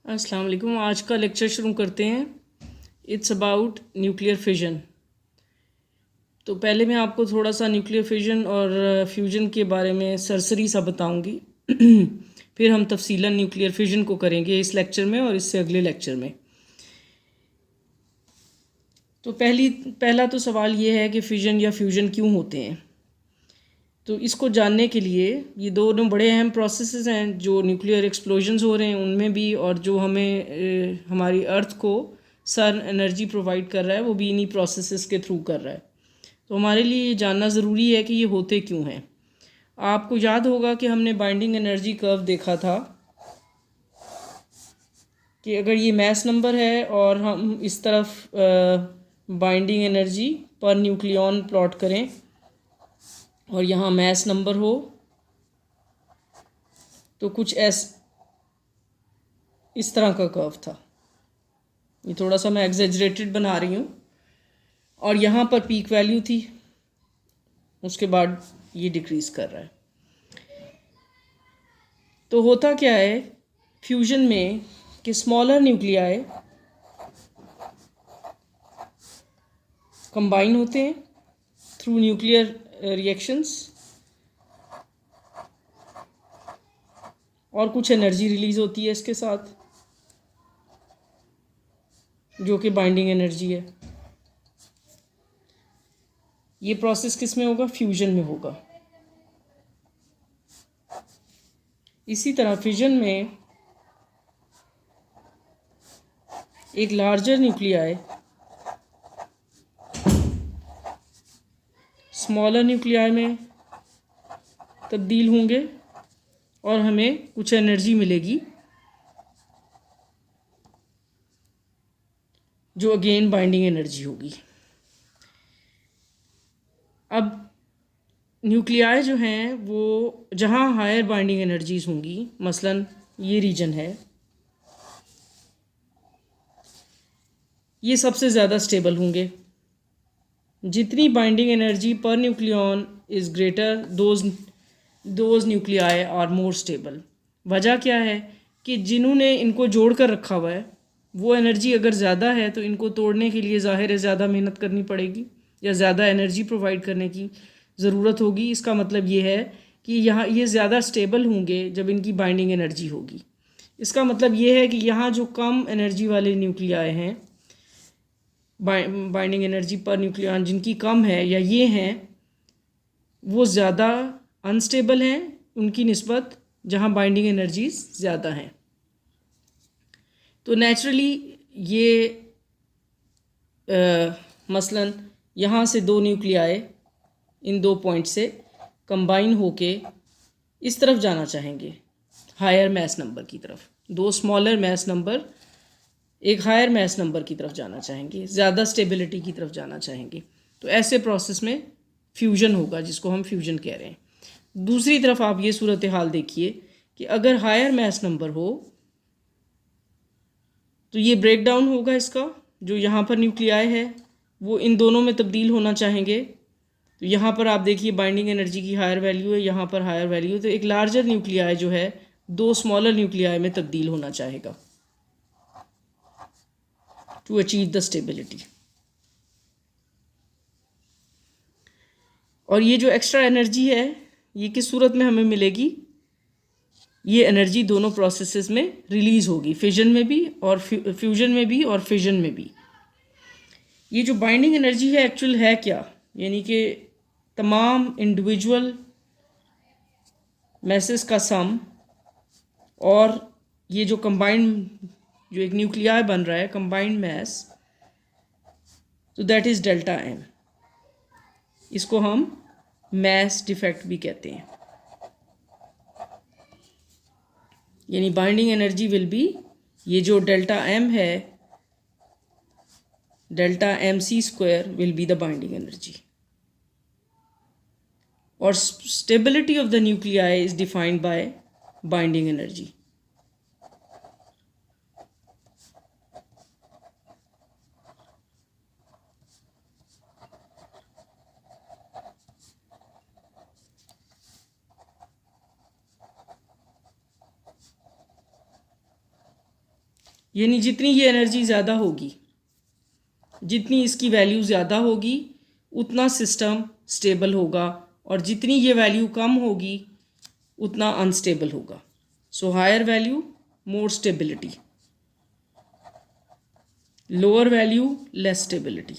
अस्सलाम वालेकुम। आज का लेक्चर शुरू करते हैं। It's about nuclear fission. तो पहले मैं आपको थोड़ा सा न्यूक्लियर फिजन और फ्यूजन के बारे में सरसरी सा बताऊंगी। फिर हम तफसीलन न्यूक्लियर फिजन को करेंगे इस लेक्चर में और इससे अगले लेक्चर में। तो पहला तो सवाल ये है कि फिजन या फ्यूजन क्यों होते हैं। तो इसको जानने के लिए ये दोनों बड़े अहम प्रोसेसेस हैं जो न्यूक्लियर एक्सप्लोजन्स हो रहे हैं उनमें भी, और जो हमें हमारी अर्थ को सन एनर्जी प्रोवाइड कर रहा है वो भी इन्हीं प्रोसेसेस के थ्रू कर रहा है। तो हमारे लिए ये जानना ज़रूरी है कि ये होते क्यों हैं। आपको याद होगा कि हमने बाइंडिंग एनर्जी कर्व देखा था कि अगर ये मैस नंबर है और हम इस तरफ binding energy per nucleon plot करें और यहाँ मैस नंबर हो तो कुछ इस तरह का कर्व था। ये थोड़ा सा मैं एग्जेजरेटेड बना रही हूँ। और यहाँ पर पीक वैल्यू थी, उसके बाद ये डिक्रीज़ कर रहा है। तो होता क्या है फ्यूजन में कि स्मॉलर न्यूक्लियाई कंबाइन होते हैं थ्रू न्यूक्लियर रिएक्शंस और कुछ एनर्जी रिलीज़ होती है इसके साथ, जो कि बाइंडिंग एनर्जी है। ये प्रोसेस किस में होगा? फ्यूजन में होगा। इसी तरह फिजन में एक लार्जर न्यूक्लियाई स्मॉलर न्यूक्लियाई में तब्दील होंगे और हमें कुछ एनर्जी मिलेगी जो अगेन बाइंडिंग एनर्जी होगी। अब न्यूक्लियाई जो हैं वो जहाँ हायर बाइंडिंग एनर्जीज होंगी, मसलन ये रीजन है, ये सबसे ज़्यादा स्टेबल होंगे। जितनी binding energy per nucleon is greater those nuclei are more stable. वजह क्या है कि जिन्होंने इनको जोड़ कर रखा हुआ है वो एनर्जी अगर ज़्यादा है तो इनको तोड़ने के लिए ज़ाहिर है ज़्यादा मेहनत करनी पड़ेगी या ज़्यादा एनर्जी प्रोवाइड करने की ज़रूरत होगी। इसका मतलब ये है कि यहाँ ये ज़्यादा स्टेबल होंगे जब इनकी बाइंडिंग एनर्जी होगी। इसका मतलब ये है कि यहाँ जो कम एनर्जी वाले न्यूक्लियाई हैं, बाइंडिंग एनर्जी पर न्यूक्लियॉन जिनकी कम है या ये हैं, वो ज़्यादा अनस्टेबल हैं उनकी निस्बत जहाँ बाइंडिंग एनर्जीज ज़्यादा हैं। तो नेचुरली ये मसलन यहाँ से दो न्यूक्लियाई इन दो पॉइंट से कंबाइन होके इस तरफ जाना चाहेंगे, हायर मैस नंबर की तरफ। दो स्मॉलर मैस नंबर एक हायर मैस नंबर की तरफ जाना चाहेंगे, ज़्यादा स्टेबिलिटी की तरफ जाना चाहेंगे। तो ऐसे प्रोसेस में फ्यूजन होगा, जिसको हम फ्यूजन कह रहे हैं। दूसरी तरफ आप ये सूरत हाल देखिए कि अगर हायर मैस नंबर हो तो ये ब्रेक डाउन होगा इसका। जो यहाँ पर न्यूक्लियाई है वो इन दोनों में तब्दील होना चाहेंगे। तो यहाँ पर आप देखिए बाइंडिंग एनर्जी की हायर वैल्यू है, यहाँ पर हायर वैल्यू है। तो एक लार्जर न्यूक्लियाई जो है दो स्मॉलर न्यूक्लियाई में तब्दील होना चाहेगा टू अचीव द स्टेबिलिटी। और ये जो एक्स्ट्रा एनर्जी है ये किस सूरत में हमें मिलेगी? ये एनर्जी दोनों प्रोसेसेस में रिलीज़ होगी, फिजन में भी और फ्यूजन में भी और फिजन में भी। ये जो बाइंडिंग एनर्जी है एक्चुअल है क्या? यानी कि तमाम इंडिविजुअल मैसेस का सम और ये जो कंबाइंड जो एक न्यूक्लियाई बन रहा है कंबाइंड मैस, तो दैट इज़ डेल्टा एम। इसको हम मैस डिफेक्ट भी कहते हैं। यानी बाइंडिंग एनर्जी विल बी, ये जो डेल्टा एम है, delta m c square will be the binding energy. और stability of the nuclei is defined by binding energy. यानी जितनी ये एनर्जी ज़्यादा होगी, जितनी इसकी वैल्यू ज़्यादा होगी उतना सिस्टम स्टेबल होगा, और जितनी ये वैल्यू कम होगी उतना अनस्टेबल होगा. So higher value more stability, lower value less stability.